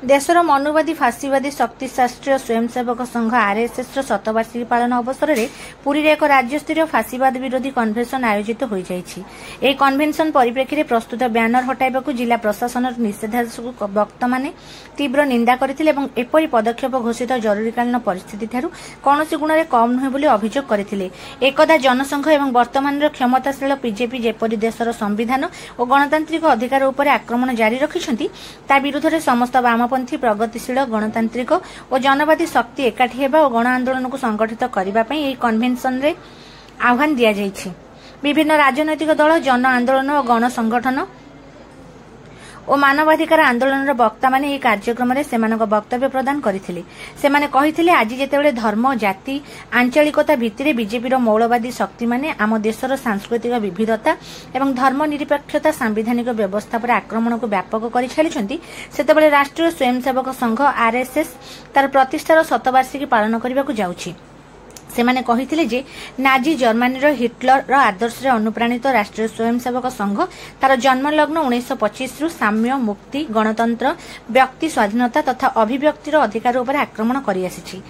देशर मनुवादी फासीवादी शक्ति राष्ट्रीय स्वयंसेवक संघ आरएसएस शतवार्षिकी पालन अवसर में पुरी एक राज्यस्तरीय फासीवाद विरोधी कन्भेन्शन आयोजित हो जाइछि। एही कन्भेन्शन परिप्रेक्षी प्रस्तुत ब्यानर हटाइबाकू जिला प्रशासन निषेधादेशକୁ वक्ता माने तीव्र निंदा करथिले एवं एपरि पदक्षेप घोषित जरूरीकालीन परिस्थिति ठारू कौनसी गुणरे कम नुहे बोली अभियोग करथिले। एकदा जनसंघ एवं वर्तमान क्षमताशील बीजेपी जेपरि देशर संविधान और गणतांत्रिक अधिकार उपर आक्रमण जारी रखिछंती ता विरुद्ध रे समस्त वामपंथी प्रगतिशील गणतांत्रिक और जनवादी शक्ति एकाठी हेबा और गण आंदोलन को संगठित करबा पई एही कन्वेन्शन रे आह्वान दिया जाइछि। विभिन्न राजनैतिक दल जन आंदोलन और गण संगठन और मानवाधिकार आंदोलन वक्ता माने कार्यक्रम में सेमानक वक्तव्य प्रदान करथिले। सेमाने कहिथिले आज जेतेबेले धर्म जाति आंचलिकता भित्तिरे बीजेपी मौलवादी शक्ति माने आम देशर सांस्कृतिक विविधता एवं धर्मनिरपेक्षता सांविधानिक व्यवस्था पर आक्रमण को व्यापक कर छाड़िछंती सेतेबेले राष्ट्रीय स्वयंसेवक संघ आरएसएस तार प्रतिष्ठार शतवार्षिकी पालन करबाकू जाउछि। सेमाने कहिथिले जे नाजी जर्मनी हिटलर आदर्श रे अनुप्राणित राष्ट्रीय स्वयंसेवक संघ तार जन्मलग्न 1925 रु साम्य मुक्ति गणतंत्र व्यक्ति स्वाधीनता तथा अभिव्यक्तिर अधिकार उपर आक्रमण करि आसिछि।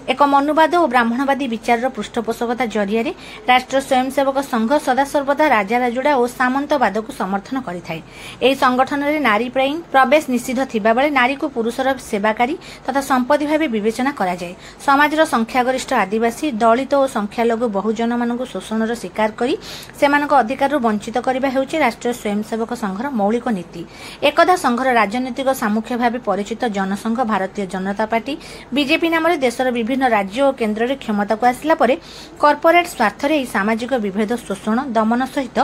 एक मनुवाद और ब्राह्मणवादी विचार पृष्ठपोषकता जरिया राष्ट्रीय स्वयंसेवक संघ सदासर्वदा राजा राजुड़ा और सामंतवाद को समर्थन करिथाय। एही संगठन रे नारी प्रवेश निषिद्ध थिबा बेले नारी को पुरुषर सेवाकारी तथा संपत्ति भाव विवेचना करा जाय। समाजर संख्यागरिष्ठ आदिवासी दलित और संख्यालघु बहुजन मानक शोषणर शिकार करी सेमानक अधिकार वंचित करबा हेउछि राष्ट्रीय स्वयंसेवक संघर मौलिक नीति। एकदा संघर राजनैतिक सामुख्य भाव परिचित जनसंघ भारतीय जनता पार्टी बीजेपी नाम देशर विभिन्न राज्य और केन्द्र रे क्षमता को आसिला परे कॉर्पोरेट स्वार्थ रे सामाजिक विभेद शोषण दमन सहित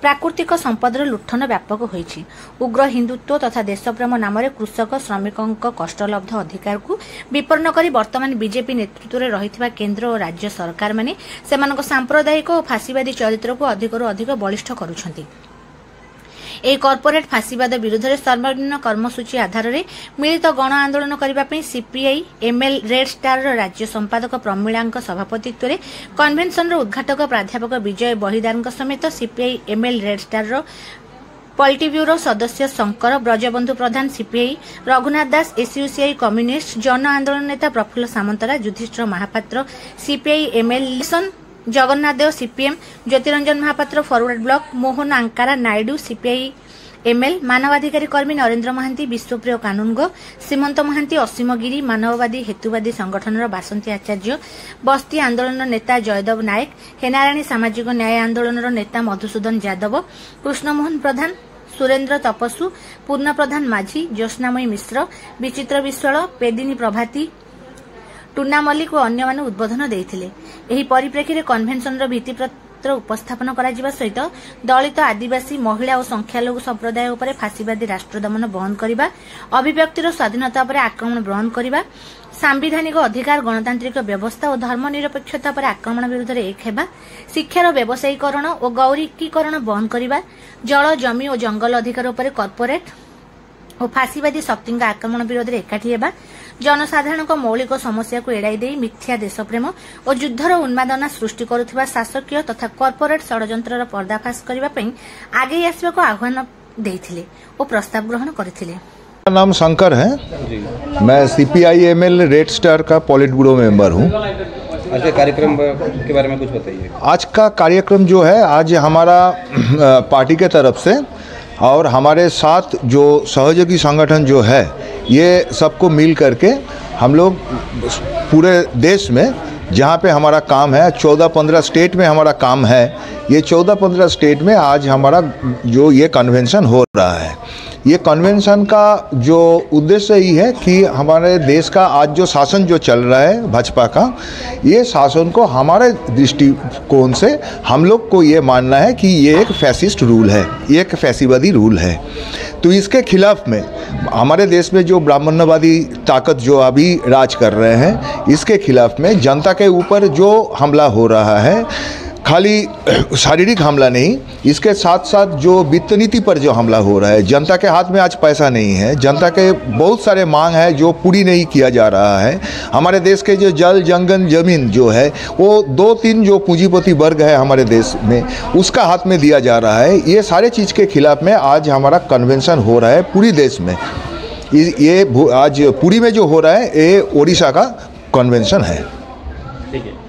प्राकृतिक संपदर लुठन व्यापक होइछि। उग्र हिंदुत्व तथा देशप्रेम नाम कृषक श्रमिकों कष्टलब्ध अधिकार को विपन्न करी वर्तमान बीजेपी नेतृत्व में रहिथिबा केन्द्र और राज्य सरकार माने सेमानक सांप्रदायिक और फासीवादी चरित्र को अधिकरू अधिक बलिष्ठ करुछंती। एही कॉर्पोरेट फासीवाद विरुद्ध में सर्वनिम्न कर्मसूची आधार में मिलित गण आंदोलन करने सीपीआई एमएल रेड स्टार राज्य संपादक प्रमीला सभापतित्व में कन्वेन्शन उद्घाटक प्राध्यापक विजय बहिदार समेत CPI ML red star politburo सदस्य Shankar Brajabandhu Pradhan CPI Raghunath Das SUCI communist जन आंदोलन नेता Prafulla Samantaray Yudhishthir Mohapatra CPI ML Jagannath Dev CPM Jyotiranjan Mohapatra forward bloc Mohan आंकारा नायडू सीपीआई एमएल मानवाधिकारी कर्मी नरेंद्र महांती विश्वप्रिय कानूनगो सीमंत महांती असीम गिरी मानववादी हेतुवादी संगठन बासंती आचार्य बस्ती आंदोलन नेता जयदेव नायक हेनाराणी सामाजिक न्याय आंदोलन नेता मधुसूदन यादव कृष्णमोहन प्रधान सुरेन्द्र तपस्सु पूर्ण प्रधान माझी ज्योत्स्नामयी मिश्र विचित्र विश्वाल पेदिनी प्रभाती टुना मल्लिक और अन्य माने उद्बोधन देइथिले। एही परिप्रेक्षी रे कन्वेन्शन रो भित्तिपत्र उपस्थापन करा जिबा सहित दलित आदिवासी महिला और संख्यालघु संप्रदाय उपरे फासीवादी राष्ट्र दमन बंद करिबा अभिव्यक्तिर स्वाधीनता पर आक्रमण बंद करिबा सांविधानिक अधिकार गणतांत्रिक व्यवस्था और धर्मनिरपेक्षता पर आक्रमण विरुद्ध एक हेबा शिक्षार व्यवसायीकरण और गौरिकीकरण बंद करिबा जल जमी और जंगल अधिकार उपरे कॉर्पोरेट और फासीवादी शक्ति आक्रमण विरोध में एकाठी हेबा जनसाधारण मौलिक समस्या को एड़ाई दे मिथ्या देशप्रेम और युद्धर उन्मादना सृष्टि करुथिबा शासकीय तथा कॉर्पोरेट षड्यंत्रर पर्दाफाश करबा पई आगे आसबाक आह्वान देइथिले और प्रस्ताव ग्रहण करथिले। मेरा नाम शंकर है, मैं सीपीआई एमएल रेड स्टार का पॉलिट ब्यूरो मेंबर हूँ। आज के कार्यक्रम के बारे में कुछ बताइए। आज का कार्यक्रम जो है, आज हमारा पार्टी के तरफ से और हमारे साथ जो सहयोगी संगठन जो है ये सबको मिल करके हम लोग पूरे देश में जहाँ पे हमारा काम है 14-15 स्टेट में हमारा काम है, ये 14-15 स्टेट में आज हमारा जो ये कन्वेंशन हो रहा है। ये कन्वेंशन का जो उद्देश्य ही है कि हमारे देश का आज जो शासन जो चल रहा है भाजपा का, ये शासन को हमारे दृष्टिकोण से हम लोग को ये मानना है कि ये एक फैसिस्ट रूल है, ये एक फैसीवादी रूल है। तो इसके खिलाफ में हमारे देश में जो ब्राह्मणवादी ताकत जो अभी राज कर रहे हैं, इसके खिलाफ में जनता के ऊपर जो हमला हो रहा है, खाली शारीरिक हमला नहीं, इसके साथ साथ जो वित्त नीति पर जो हमला हो रहा है, जनता के हाथ में आज पैसा नहीं है, जनता के बहुत सारे मांग है जो पूरी नहीं किया जा रहा है। हमारे देश के जो जल जंगल जमीन जो है वो 2-3 जो पूंजीपति वर्ग है हमारे देश में, उसका हाथ में दिया जा रहा है। ये सारे चीज़ के खिलाफ में आज हमारा कन्वेंशन हो रहा है पूरी देश में। ये आज पुरी में जो हो रहा है ये ओडिशा का कन्वेंशन है। ठीक है।